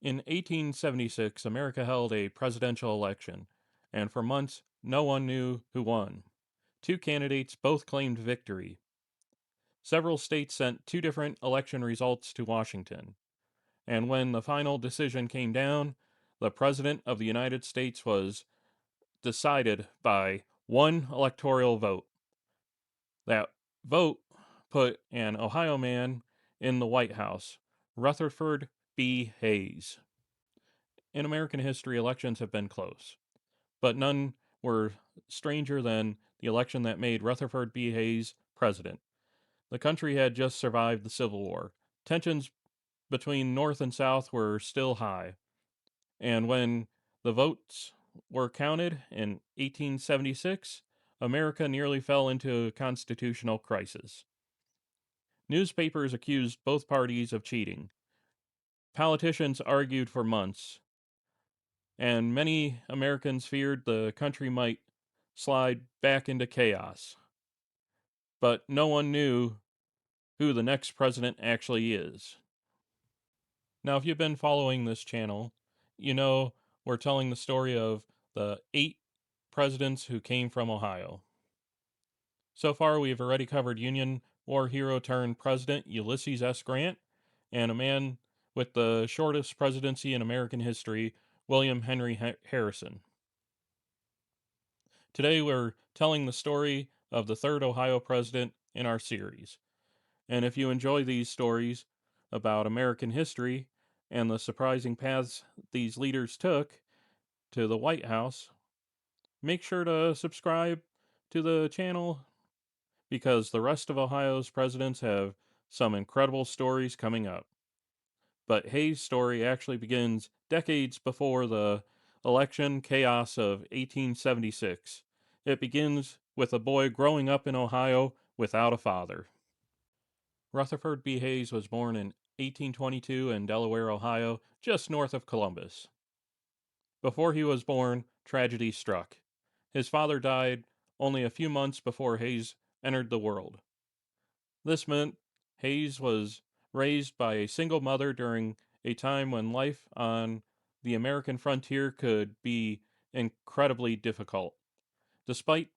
In 1876, America held a presidential election, and for months no one knew who won. Two candidates both claimed victory. Several states sent two different election results to Washington, and when the final decision came down, the President of the United States was decided by one electoral vote. That vote put an Ohio man in the White House, Rutherford B. Hayes. In American history, elections have been close, but none were stranger than the election that made Rutherford B. Hayes president. The country had just survived the Civil War. Tensions between North and South were still high, and when the votes were counted in 1876, America nearly fell into a constitutional crisis. Newspapers accused both parties of cheating. Politicians argued for months, and many Americans feared the country might slide back into chaos. But no one knew who the next president actually is. Now, if you've been following this channel, you know we're telling the story of the 8 presidents who came from Ohio. So far, we've already covered Union War hero turned President Ulysses S. Grant and a man with the shortest presidency in American history, William Henry Harrison. Today, we're telling the story of the third Ohio president in our series. And if you enjoy these stories about American history and the surprising paths these leaders took to the White House, make sure to subscribe to the channel because the rest of Ohio's presidents have some incredible stories coming up. But Hayes' story actually begins decades before the election chaos of 1876. It begins with a boy growing up in Ohio without a father. Rutherford B. Hayes was born in 1822 in Delaware, Ohio, just north of Columbus. Before he was born, tragedy struck. His father died only a few months before Hayes entered the world. This meant Hayes was raised by a single mother during a time when life on the American frontier could be incredibly difficult. Despite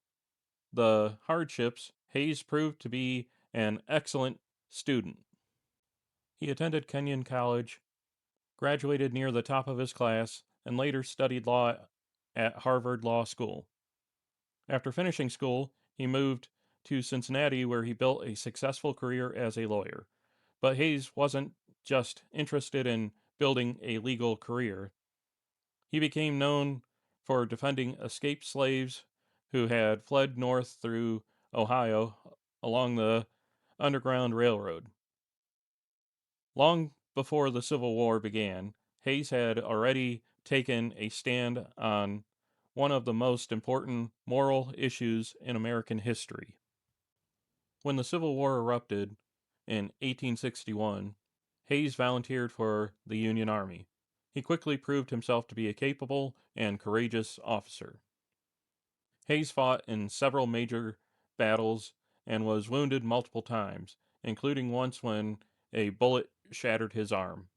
the hardships, Hayes proved to be an excellent student. He attended Kenyon College, graduated near the top of his class, and later studied law at Harvard Law School. After finishing school, he moved to Cincinnati where he built a successful career as a lawyer. But Hayes wasn't just interested in building a legal career. He became known for defending escaped slaves who had fled north through Ohio along the Underground Railroad. Long before the Civil War began, Hayes had already taken a stand on one of the most important moral issues in American history. When the Civil War erupted in 1861, Hayes volunteered for the Union Army. He quickly proved himself to be a capable and courageous officer. Hayes fought in several major battles and was wounded multiple times, including once when a bullet shattered his arm.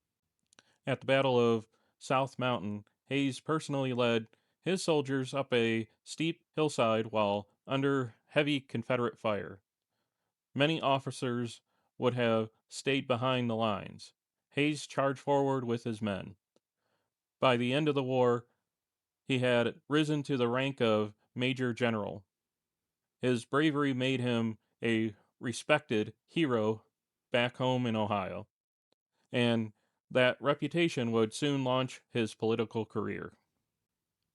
At the Battle of South Mountain, Hayes personally led his soldiers up a steep hillside while under heavy Confederate fire. Many officers would have stayed behind the lines. Hayes charged forward with his men. By the end of the war, he had risen to the rank of Major General. His bravery made him a respected hero back home in Ohio, and that reputation would soon launch his political career.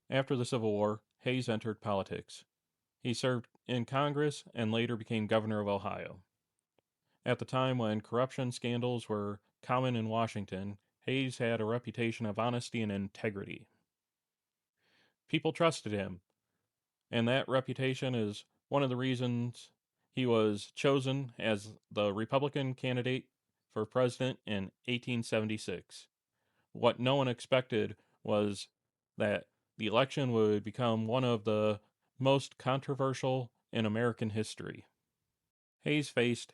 After the Civil War, Hayes entered politics. He served in Congress and later became governor of Ohio. At the time when corruption scandals were common in Washington, Hayes had a reputation of honesty and integrity. People trusted him, and that reputation is one of the reasons he was chosen as the Republican candidate for president in 1876. What no one expected was that the election would become one of the most controversial in American history. Hayes faced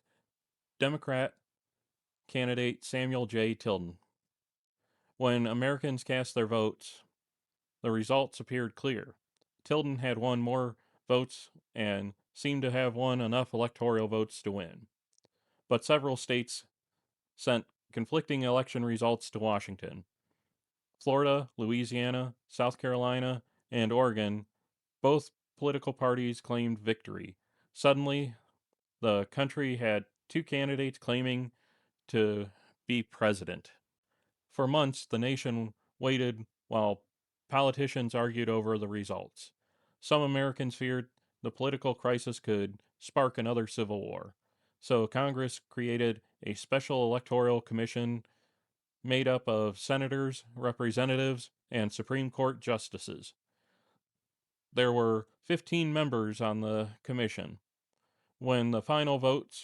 Democrat candidate Samuel J. Tilden. When Americans cast their votes, the results appeared clear. Tilden had won more votes and seemed to have won enough electoral votes to win. But several states sent conflicting election results to Washington. Florida, Louisiana, South Carolina, and Oregon, both political parties claimed victory. Suddenly, the country had two candidates claiming to be president. For months, the nation waited while politicians argued over the results. Some Americans feared the political crisis could spark another civil war. So Congress created a special electoral commission made up of senators, representatives, and Supreme Court justices. There were 15 members on the commission. When the final votes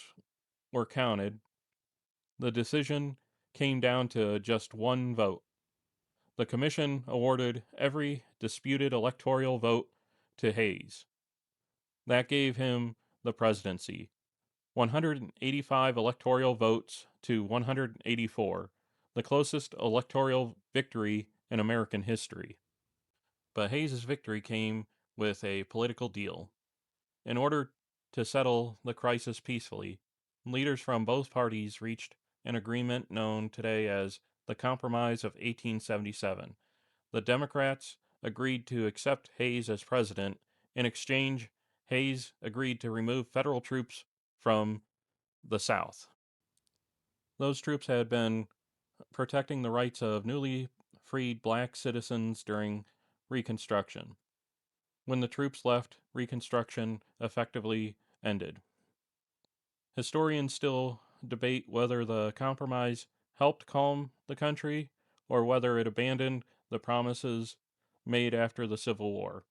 were counted, the decision came down to just one vote. The commission awarded every disputed electoral vote to Hayes. That gave him the presidency. 185 electoral votes to 184, the closest electoral victory in American history. But Hayes's victory came with a political deal. In order to settle the crisis peacefully, leaders from both parties reached an agreement known today as the Compromise of 1877. The Democrats agreed to accept Hayes as president. In exchange, Hayes agreed to remove federal troops from the South. Those troops had been protecting the rights of newly freed black citizens during Reconstruction. When the troops left, Reconstruction effectively ended. Historians still debate whether the compromise helped calm the country or whether it abandoned the promises made after the Civil War.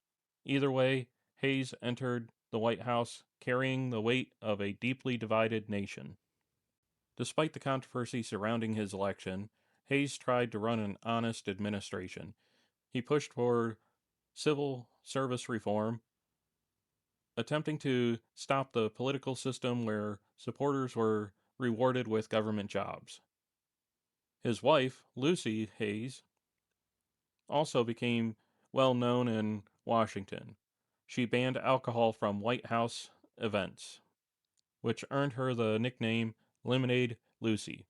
Either way, Hayes entered the White House carrying the weight of a deeply divided nation. Despite the controversy surrounding his election, Hayes tried to run an honest administration. He pushed for civil service reform, attempting to stop the political system where supporters were rewarded with government jobs. His wife, Lucy Hayes, also became well known in Washington. She banned alcohol from White House events, which earned her the nickname Lemonade Lucy.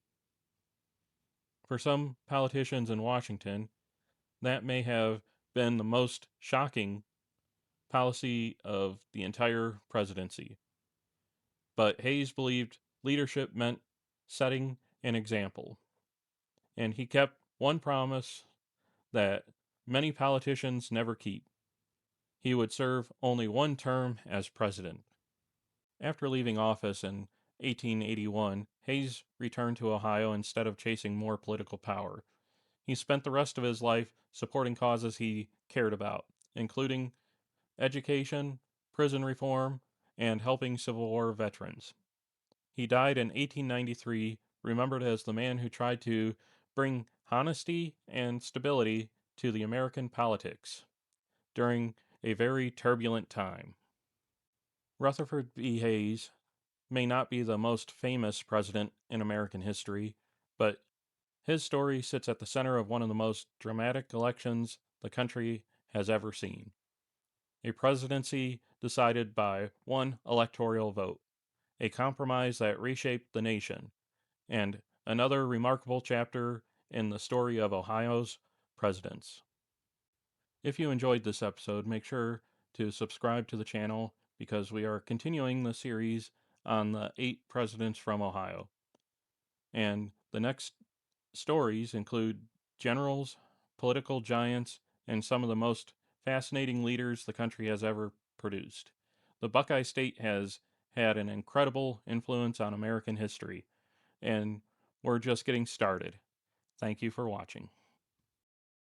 For some politicians in Washington, that may have been the most shocking policy of the entire presidency. But Hayes believed leadership meant setting an example. And he kept one promise that many politicians never keep. He would serve only one term as president. After leaving office in 1881, Hayes returned to Ohio instead of chasing more political power. He spent the rest of his life supporting causes he cared about, including education, prison reform, and helping Civil War veterans. He died in 1893, remembered as the man who tried to bring honesty and stability to the American politics during a very turbulent time. Rutherford B. Hayes may not be the most famous president in American history, but his story sits at the center of one of the most dramatic elections the country has ever seen. A presidency decided by one electoral vote, a compromise that reshaped the nation, and another remarkable chapter in the story of Ohio's presidents. If you enjoyed this episode, make sure to subscribe to the channel because we are continuing the series on the 8 presidents from Ohio. And the next stories include generals, political giants, and some of the most fascinating leaders the country has ever produced. The Buckeye State has had an incredible influence on American history, and we're just getting started. Thank you for watching.